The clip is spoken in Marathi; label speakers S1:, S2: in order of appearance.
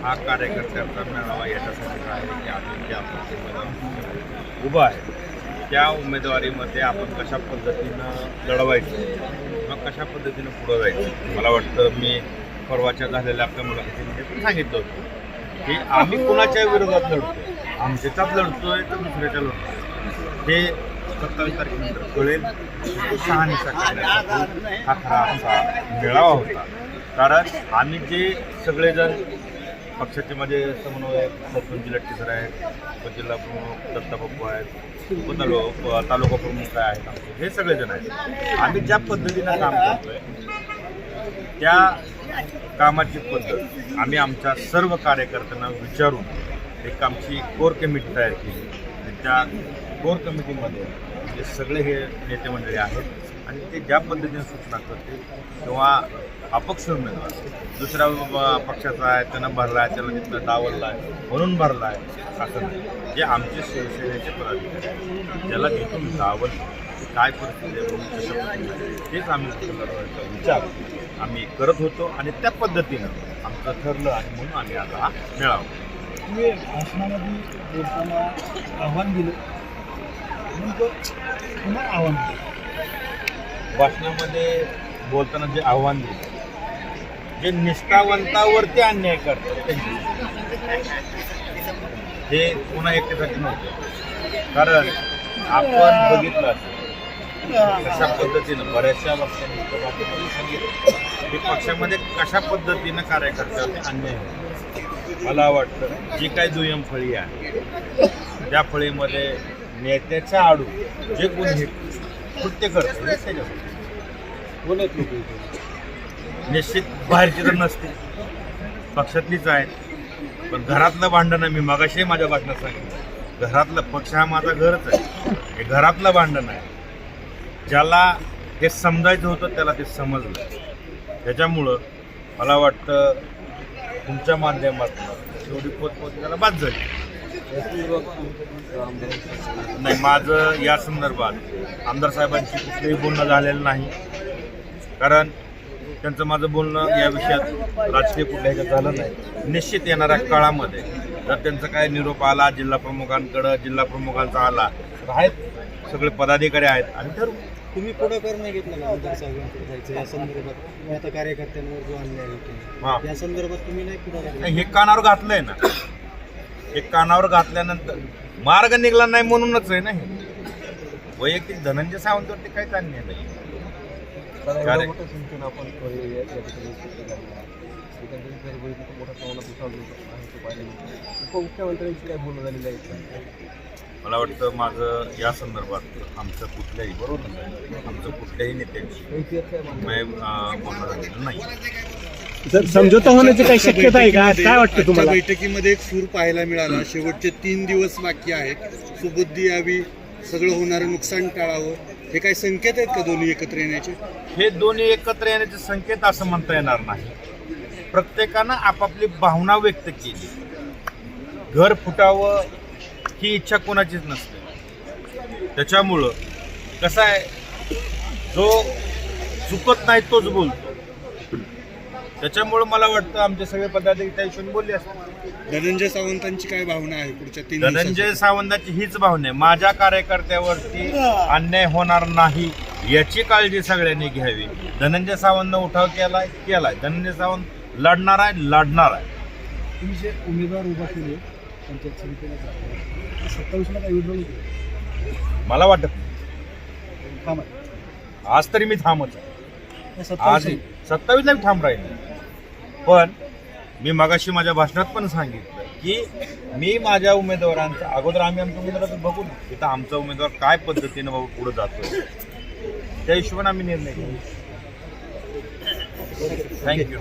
S1: हा कार्यकर्त्यांचा मेळावा याच्यासाठी आहे की आपण जे आपण उभा आहे त्या उमेदवारीमध्ये आपण कशा पद्धतीनं लढवायचं किंवा कशा पद्धतीनं पुढं जायचं. मला वाटतं मी परवाच्या झालेल्या आपल्या मुलाखतीमध्ये पण सांगितलं होतं की आम्ही कुणाच्या विरोधात लढतो, आमच्याचाच लढतोय तर दुसऱ्याच्या लढतोय. हे 27 तारखेनंतर कळेल. शहानिशा करण्यासाठी हा खरा आमचा मेळावा होता. कारण आम्ही जे सगळेजण पक्षाचे माझे समन्वयक सरपंच लट्टी सर आहेत, उपजिल्हा प्रमुख दत्ताबापू आहेत, तालुका प्रमुख आहेत, आमचे हे सगळेजण आहेत. आम्ही ज्या पद्धतीनं काम करतोय त्या कामाची पद्धत आम्ही आमच्या सर्व कार्यकर्त्यांना विचारून एक आमची कोर कमिटी तयार केली आणि त्या कोर कमिटीमध्ये जे सगळे हे नेते मंडळी आहेत आणि ते ज्या पद्धतीने सूचना करतील किंवा अपक्ष उमेदवार दुसऱ्या पक्षाचा आहे त्यांना भरला आहे, त्याला तिथनं डावलला आहे म्हणून भरला आहे असं नाही. जे आमचे शिवसेनेचे पदाधिकारी आहेत ज्याला तिथून डावललं काय परिस्थिती आहे तेच आम्ही विचार आम्ही करत होतो आणि त्या पद्धतीनं आमचं ठरलं आणि म्हणून आम्ही आता हा मेळावा.
S2: तुम्ही भाषणामध्ये बोलताना आव्हान दिलं, पुन्हा आव्हान दिलं.
S1: भाषणामध्ये बोलताना जे आव्हान दिलं, जे निष्ठावंतावरती अन्याय करतात हे पुन्हा एकट्यासाठी नव्हतं. कारण आपण बघितलं असेल कशा पद्धतीनं बऱ्याचशा पक्षांनी सांगितलं की पक्षामध्ये कशा पद्धतीनं कार्यकर्त्यावरती अन्याय होतो. मला वाटतं जी काही दुय्यम फळी आहे त्या फळीमध्ये नेत्याच्या आडू जे कोणी कृत्य करतो त्याच्यासाठी निश्चित बाहेरची तर नसते, पक्षातलीच आहेत. पण घरातलं भांडण मी मगाशी माझ्या भाषणात सांगितलं, घरातलं पक्ष हा माझा घरच आहे, हे घरातलं भांडण आहे. ज्याला हे समजायचं होतं त्याला ते समजलं. त्याच्यामुळं मला वाटतं तुमच्या माध्यमातून एवढी पोचपोच त्याला बाद झाली नाही. माझं या संदर्भात आमदार साहेबांशी कुठलंही बोलणं झालेलं नाही. कारण त्यांचं माझं बोलणं या विषयात राजकीय कुठल्या ह्याच्यात झालं नाही. निश्चित येणाऱ्या काळामध्ये जर त्यांचा काय निरोप आला जिल्हा प्रमुखांकडं, जिल्हा प्रमुखांचा आला तर आहेत सगळे पदाधिकारी आहेत आणि ठरवू.
S2: तुम्ही पुढाकार नाही घेतला का आमदार साहेबांकडे जायचं या संदर्भात? आता कार्यकर्त्यांवर जो अन्याय होतो या संदर्भात तुम्ही नाही पुढाकार घेतला?
S1: हे कानावर घातलंय ना, हे कानावर घातल्यानंतर मार्ग निघाला नाही म्हणूनच आहे ना. हे वैयक्तिक धनंजय सावंतवरती काहीच अन्याय नाही.
S2: मुख्यमंत्र्यांची काय बोलणं झालेलं आहे?
S1: मला वाटतं माझं या संदर्भात आमचं कुठल्याही बरोबर नाही, आमचं कुठल्याही नेत्यांशी बोलणं झालेलं नाही.
S2: समझोता होण्याची काही शक्यता आहे का? काय वाटतं तुम्हाला?
S3: बैठकीमध्ये एक सूर पाहायला मिळाला. शेवटचे 3 दिवस बाकी आहेत, सुबुद्धी यावी, सगळं होणारं नुकसान टाळावं, हे काही संकेत आहेत का दोन्ही एकत्र येण्याचे?
S1: हे दोन्ही एकत्र येण्याचे संकेत असं म्हणता येणार नाही. प्रत्येकानं आपापली भावना व्यक्त केली. घर फुटावं ही इच्छा कोणाचीच नसते. त्याच्यामुळं कसं आहे, जो चुकत नाही तोच बोलतो. त्याच्यामुळं मला वाटतं आमचे सगळे पदाधिकारी त्या हिशोबाने बोलले असतात.
S3: धनंजय सावंतांची काय भावना आहे पुढच्या 3
S1: धनंजय सावंतांची हीच भावना आहे, माझ्या कार्यकर्त्यावरती अन्याय होणार नाही याची काळजी सगळ्यांनी घ्यावी. धनंजय सावंतनं उठाव केलाय. धनंजय सावंत लढणार आहे.
S2: तुम्ही जे उमेदवार उभा केले पंचायत समितीला 27ला काही विड्रॉल केलं?
S1: मला वाटत
S2: थांबा.
S1: आज तरी मी थांबच आहे. आज 27ला मी ठाम राहील. पण मी मगाशी माझ्या भाषणात पण सांगितलं की मी माझ्या उमेदवारांचा अगोदर आम्ही आमच्या उमेदवाराचं बघू ना, तिथं आमचा उमेदवार काय पद्धतीनं बाबा पुढे जातोय त्या हिशोबाने आम्ही निर्णय घेऊ. थँक्यू.